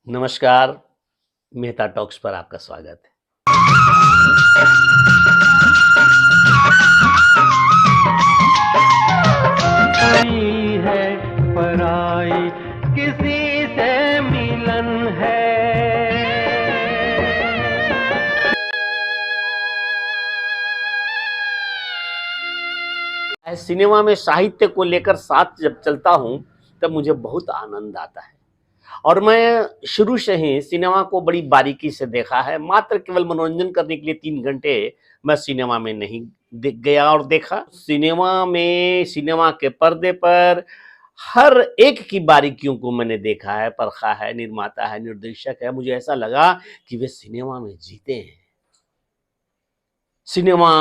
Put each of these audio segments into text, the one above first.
नमस्कार, मेहता टॉक्स पर आपका स्वागत है। कोई है पराई किसी से मिलन है। सिनेमा में साहित्य को लेकर साथ जब चलता हूं तब मुझे बहुत आनंद आता है और मैं शुरू से ही सिनेमा को बड़ी बारीकी से देखा है। मात्र केवल मनोरंजन करने के लिए 3 घंटे मैं सिनेमा में नहीं गया और देखा। सिनेमा में, सिनेमा के पर्दे पर हर एक की बारीकियों को मैंने देखा है, परखा है। निर्माता है, निर्देशक है, मुझे ऐसा लगा कि वे सिनेमा में जीते हैं। सिनेमा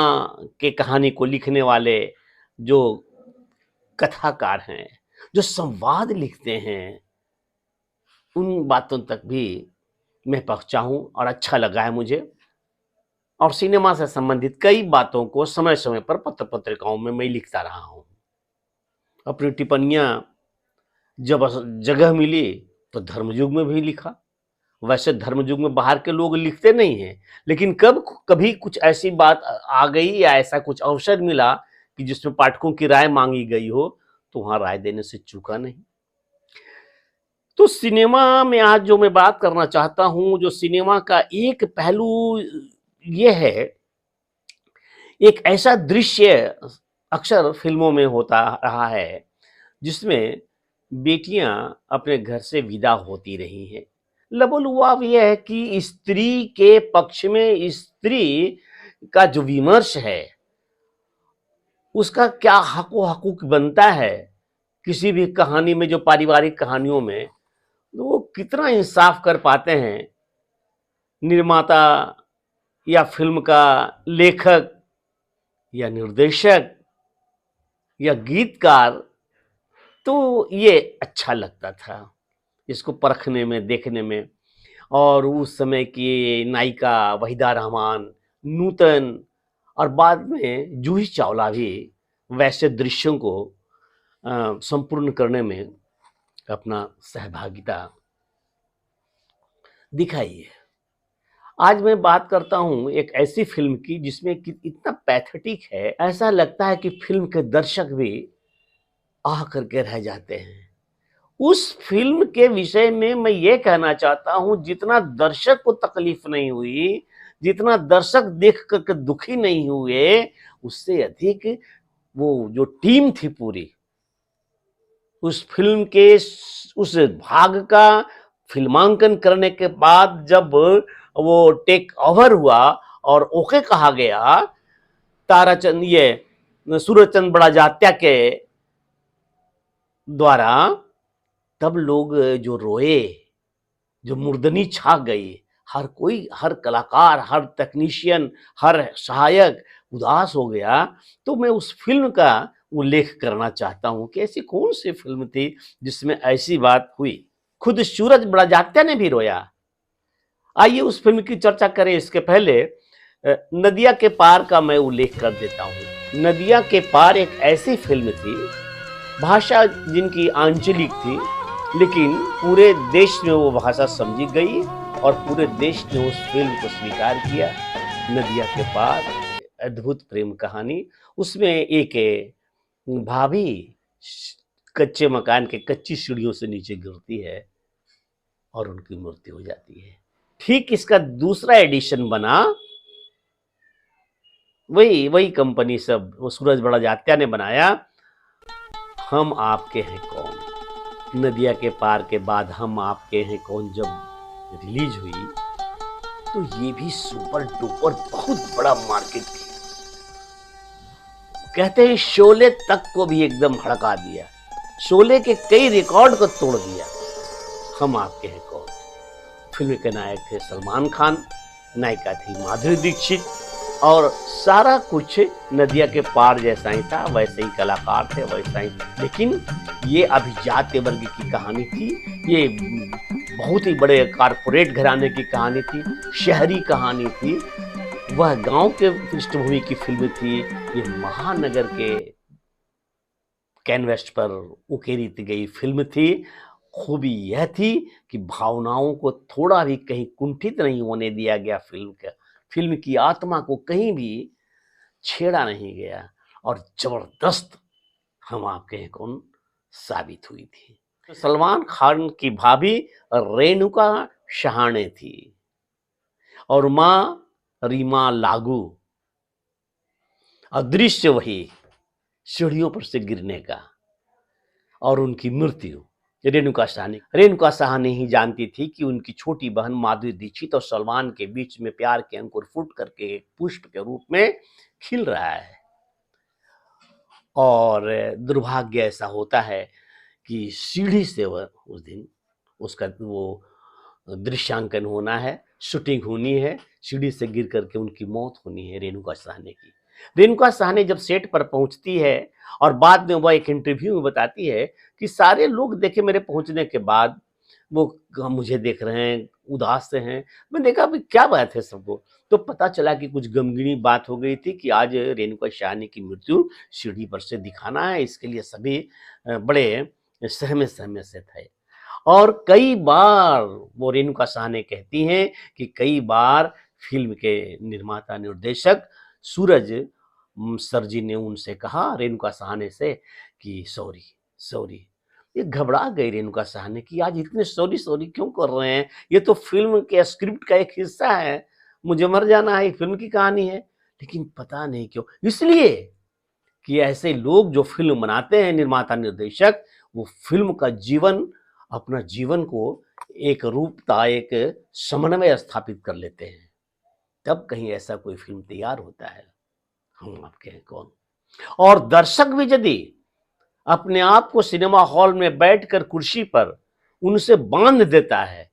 के कहानी को लिखने वाले जो कथाकार हैं, जो संवाद लिखते हैं, उन बातों तक भी मैं पहुंचा हूं और अच्छा लगा है मुझे। और सिनेमा से संबंधित कई बातों को समय समय पर पत्र पत्रिकाओं में मैं लिखता रहा हूं। अपनी टिप्पणियां जब जगह मिली तो धर्मयुग में भी लिखा। वैसे धर्मयुग में बाहर के लोग लिखते नहीं हैं, लेकिन कभी कुछ ऐसी बात आ गई या ऐसा कुछ अवसर मिला कि जिसमें पाठकों की राय मांगी गई हो, तो वहां राय देने से चूका नहीं। तो सिनेमा में आज जो मैं बात करना चाहता हूं, जो सिनेमा का एक पहलू ये है, एक ऐसा दृश्य अक्सर फिल्मों में होता रहा है जिसमें बेटियां अपने घर से विदा होती रही हैं। लबोलुआब यह है कि स्त्री के पक्ष में स्त्री का जो विमर्श है, उसका क्या हकूक बनता है। किसी भी कहानी में, जो पारिवारिक कहानियों में, तो वो कितना इंसाफ कर पाते हैं निर्माता या फिल्म का लेखक या निर्देशक या गीतकार। तो ये अच्छा लगता था इसको परखने में, देखने में। और उस समय की नायिका वहीदा रहमान, नूतन और बाद में जूही चावला भी वैसे दृश्यों को संपूर्ण करने में अपना सहभागिता दिखाई है। आज मैं बात करता हूं एक ऐसी फिल्म की जिसमें कि इतना पैथेटिक है, ऐसा लगता है कि फिल्म के दर्शक भी आह करके रह जाते हैं। उस फिल्म के विषय में मैं ये कहना चाहता हूं, जितना दर्शक को तकलीफ नहीं हुई, जितना दर्शक देख करके दुखी नहीं हुए, उससे अधिक वो जो टीम थी पूरी, उस फिल्म के उस भाग का फिल्मांकन करने के बाद जब वो टेक ओवर हुआ और ओके कहा गया ताराचंद, ये सूरजचंद बड़ाजात्या के द्वारा, तब लोग जो रोए, जो मुर्दनी छा गई। हर कोई, हर कलाकार, हर टेक्नीशियन, हर सहायक उदास हो गया। तो मैं उस फिल्म का उल्लेख करना चाहता हूं कि ऐसी कौन सी फिल्म थी जिसमें ऐसी बात हुई। खुद सूरज बड़ाजात्या ने भी रोया। आइए उस फिल्म की चर्चा करें। इसके पहले नदिया के पार का मैं उल्लेख कर देता हूं। नदिया के पार एक ऐसी फिल्म थी, भाषा जिनकी आंचलिक थी, लेकिन पूरे देश में वो भाषा समझी गई और पूरे देश ने उस फिल्म को स्वीकार किया। नदिया के पार, अद्भुत प्रेम कहानी। उसमें एक भाभी कच्चे मकान के कच्ची सीढ़ियों से नीचे गिरती है और उनकी मृत्यु हो जाती है। ठीक इसका दूसरा एडिशन बना, वही कंपनी, सब वो सूरज बड़ाजात्या ने बनाया, हम आपके हैं कौन। नदिया के पार के बाद हम आपके हैं कौन जब रिलीज हुई, तो ये भी सुपर डुपर बहुत बड़ा मार्केट थी। कहते हैं शोले तक को भी एकदम हड़का दिया, शोले के कई रिकॉर्ड को तोड़ दिया। हम आपके हैं कौन। फिल्म के नायक थे सलमान खान, नायिका थी माधुरी दीक्षित, और सारा कुछ नदिया के पार जैसा ही था, वैसे ही कलाकार थे, वैसा ही। लेकिन ये अभिजात वर्ग की कहानी थी, ये बहुत ही बड़े कारपोरेट घराने की कहानी थी, शहरी कहानी थी। वह गांव के पृष्ठभूमि की फिल्म थी, ये महानगर के कैनवस पर उकेरी गई फिल्म थी। खूबी यह थी कि भावनाओं को थोड़ा भी कहीं कुंठित नहीं होने दिया गया। फिल्म की आत्मा को कहीं भी छेड़ा नहीं गया और जबरदस्त हम आपके हैं कौन साबित हुई थी। तो सलमान खान की भाभी रेणुका शहाणे थी और माँ रीमा लागू। अदृश्य वही सीढ़ियों पर से गिरने का और उनकी मृत्यु रेणुका साहनी ही जानती थी कि उनकी छोटी बहन माधुरी दीक्षित और सलमान के बीच में प्यार के अंकुर फूट करके एक पुष्प के रूप में खिल रहा है। और दुर्भाग्य ऐसा होता है कि सीढ़ी से वह उस दिन उसका वो दृश्यांकन होना है, शूटिंग होनी है, सीढ़ी से गिर करके उनकी मौत होनी है रेणुका साहनी की। रेणुका साहनी जब सेट पर पहुंचती है और बाद में वह एक इंटरव्यू में बताती है कि सारे लोग देखे मेरे पहुंचने के बाद, वो मुझे देख रहे हैं, उदास से हैं। मैं देखा भाई क्या बात है सबको, तो पता चला कि कुछ गमगीनी बात हो गई थी कि आज रेणुका साहनी की मृत्यु सीढ़ी पर से दिखाना है। इसके लिए सभी बड़े सहमे से थे। और कई बार वो रेणुका साहनी कहती हैं कि कई बार फिल्म के निर्माता निर्देशक सूरज सर जी ने उनसे कहा रेणुका साहनी से कि सॉरी सॉरी। ये घबरा गई रेणुका साहनी कि आज इतने सॉरी सॉरी क्यों कर रहे हैं, ये तो फिल्म के स्क्रिप्ट का एक हिस्सा है, मुझे मर जाना है, फिल्म की कहानी है। लेकिन पता नहीं क्यों, इसलिए कि ऐसे लोग जो फिल्म बनाते हैं निर्माता निर्देशक, वो फिल्म का जीवन, अपना जीवन को एक रूपता, एक समन्वय स्थापित कर लेते हैं, तब कहीं ऐसा कोई फिल्म तैयार होता है। हम आपके हैं कौन। और दर्शक भी यदि अपने आप को सिनेमा हॉल में बैठकर कुर्सी पर उनसे बांध देता है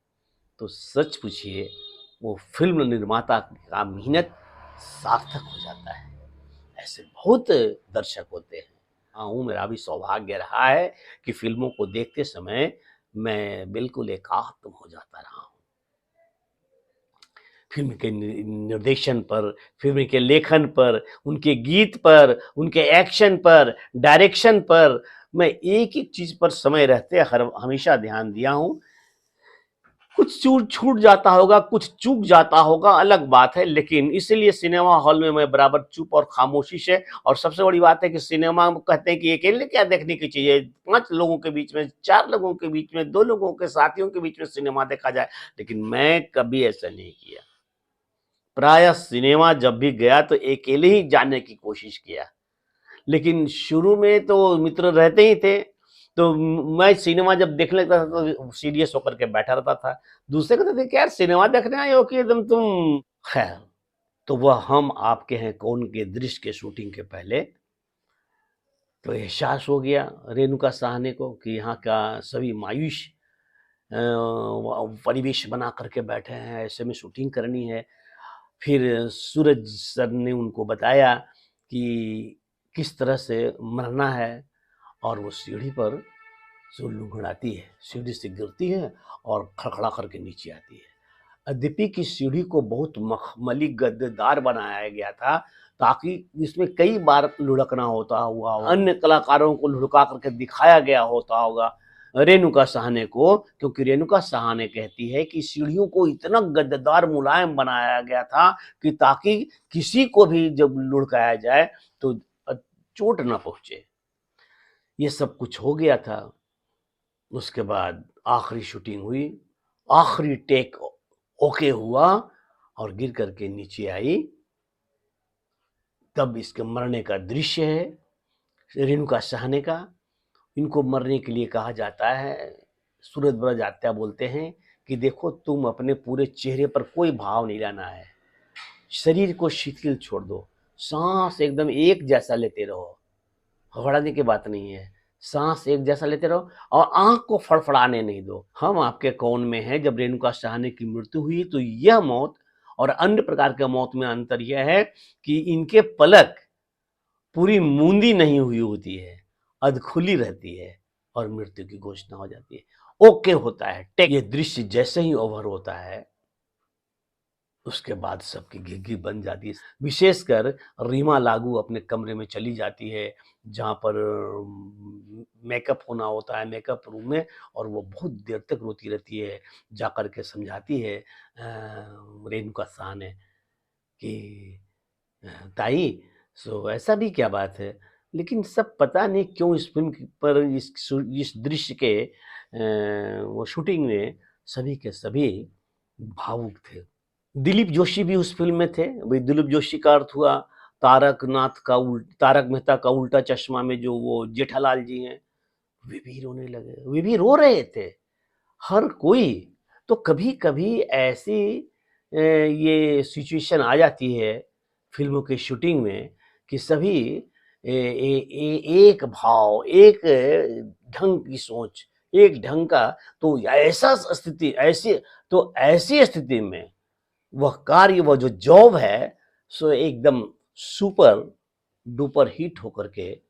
तो सच पूछिए वो फिल्म निर्माता का मेहनत सार्थक हो जाता है। ऐसे बहुत दर्शक होते हैं। हाँ, मेरा भी सौभाग्य रहा है कि फिल्मों को देखते समय मैं बिल्कुल एकात्म हो जाता रहा हूँ। फिल्म के निर्देशन पर, फिल्म के लेखन पर, उनके गीत पर, उनके एक्शन पर, डायरेक्शन पर मैं एक-एक चीज़ पर समय रहते हमेशा ध्यान दिया हूँ। कुछ छूट जाता होगा, कुछ चूक जाता होगा, अलग बात है, लेकिन इसीलिए सिनेमा हॉल में मैं बराबर चुप और खामोशी से। और सबसे बड़ी बात है कि सिनेमा में कहते हैं कि अकेले क्या देखने की चीज़ है, 5 लोगों के बीच में, 4 लोगों के बीच में, 2 लोगों के साथियों के बीच में सिनेमा देखा जाए, लेकिन मैं कभी ऐसा नहीं किया। प्रायः सिनेमा जब भी गया तो अकेले ही जाने की कोशिश किया। लेकिन शुरू में तो मित्र रहते ही थे, तो मैं सिनेमा जब देखने लगता था तो सीरियस होकर के बैठा रहता था। दूसरे कहते थे कि यार सिनेमा देखने आए हो कि एकदम तुम। खैर, तो वह हम आपके हैं कौन के दृश्य के शूटिंग के पहले तो एहसास हो गया रेणुका साहनी को कि यहाँ का सभी मायूस परिवेश बना करके बैठे हैं, ऐसे में शूटिंग करनी है। फिर सूरज सर ने उनको बताया कि किस तरह से मरना है और वो सीढ़ी पर जो लुढ़कती है, सीढ़ी से गिरती है और खड़खड़ा करके नीचे आती है। यद्यपि की सीढ़ी को बहुत मखमली गद्देदार बनाया गया था ताकि इसमें कई बार लुढ़कना होता हुआ अन्य कलाकारों को लुढ़का करके दिखाया गया होता होगा रेणुका साहनी को, क्योंकि रेणुका साहनी कहती है कि सीढ़ियों को इतना गद्देदार मुलायम बनाया गया था कि ताकि किसी को भी जब लुढ़काया जाए तो चोट न पहुंचे। ये सब कुछ हो गया था। उसके बाद आखिरी शूटिंग हुई, आखिरी टेक ओके हुआ और गिर करके नीचे आई, तब इसके मरने का दृश्य है रेणुका साहनी का। इनको मरने के लिए कहा जाता है, सूरज ब्रज आत्या बोलते हैं कि देखो तुम अपने पूरे चेहरे पर कोई भाव नहीं लाना है, शरीर को शिथिल छोड़ दो, सांस एकदम एक जैसा लेते रहो, घबराने की बात नहीं है, सांस एक जैसा लेते रहो और आंख को फड़फड़ाने नहीं दो। हम आपके कौन में हैं, जब रेणुका साहनी की मृत्यु हुई तो यह मौत और अन्य प्रकार के मौत में अंतर यह है कि इनके पलक पूरी मूंदी नहीं हुई होती है, अधखुली रहती है और मृत्यु की घोषणा हो जाती है, ओके होता है टेक। ये दृश्य जैसे ही ओवर होता है उसके बाद सबकी घिघी बन जाती है। विशेषकर रीमा लागू अपने कमरे में चली जाती है, जहाँ पर मेकअप होना होता है मेकअप रूम में, और वो बहुत देर तक रोती रहती है। जाकर के समझाती है रेणुका साह ने कि ताई, सो ऐसा भी क्या बात है? लेकिन सब पता नहीं क्यों इस फ़िल्म पर इस दृश्य के वो शूटिंग में सभी के सभी भावुक थे। दिलीप जोशी भी उस फ़िल्म में थे। वही दिलीप जोशी का अर्थ हुआ तारक मेहता का उल्टा चश्मा में जो वो जेठालाल जी हैं, वे भी रोने लगे, वे भी रो रहे थे। हर कोई। तो कभी-कभी ऐसी ये सिचुएशन आ जाती है फ़िल्मों की शूटिंग में कि सभी ए ए ए एक भाव, एक ढंग की सोच, एक ढंग का, तो ऐसी स्थिति में वह कार्य, वह जो जॉब है, सो एकदम सुपर डुपर हिट होकर के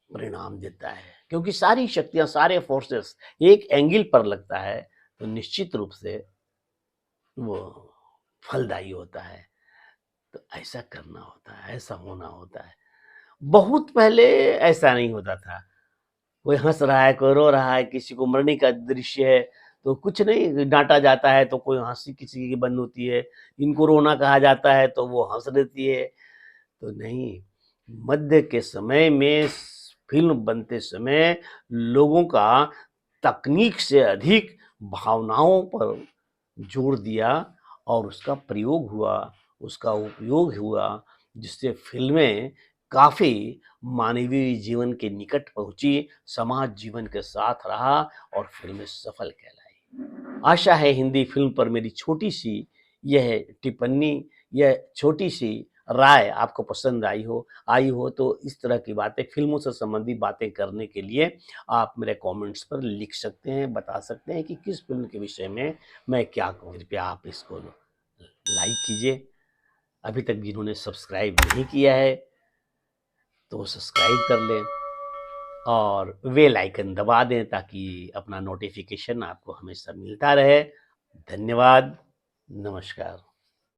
परिणाम देता है। क्योंकि सारी शक्तियाँ, सारे फोर्सेस एक एंगल पर लगता है, तो निश्चित रूप से वो फलदायी होता है। तो ऐसा करना होता है, ऐसा होना होता है। बहुत पहले ऐसा नहीं होता था। कोई हँस रहा है, कोई रो रहा है, किसी को मरने का दृश्य है, तो कुछ नहीं, डाँटा जाता है तो कोई हँसी किसी की बंद होती है। इनको रोना कहा जाता है तो वो हँस देती है। तो नहीं, मध्य के समय में फ़िल्म बनते समय लोगों का तकनीक से अधिक भावनाओं पर जोर दिया, और उसका प्रयोग हुआ, उसका उपयोग हुआ, जिससे फ़िल्में काफ़ी मानवीय जीवन के निकट पहुँची, समाज जीवन के साथ रहा और फ़िल्में सफल कहलाई। आशा है हिंदी फ़िल्म पर मेरी छोटी-सी यह टिप्पणी, यह छोटी-सी राय आपको पसंद आई हो तो इस तरह की बातें, फ़िल्मों से संबंधित बातें करने के लिए आप मेरे कमेंट्स पर लिख सकते हैं, बता सकते हैं कि किस फ़िल्म के विषय में मैं क्या कहूँ। कृपया आप इसको लाइक कीजिए। अभी तक जिन्होंने सब्सक्राइब नहीं किया है, तो वो सब्सक्राइब कर लें और बेल आइकन दबा दें, ताकि अपना नोटिफ़िकेशन आपको हमेशा मिलता रहे। धन्यवाद। नमस्कार।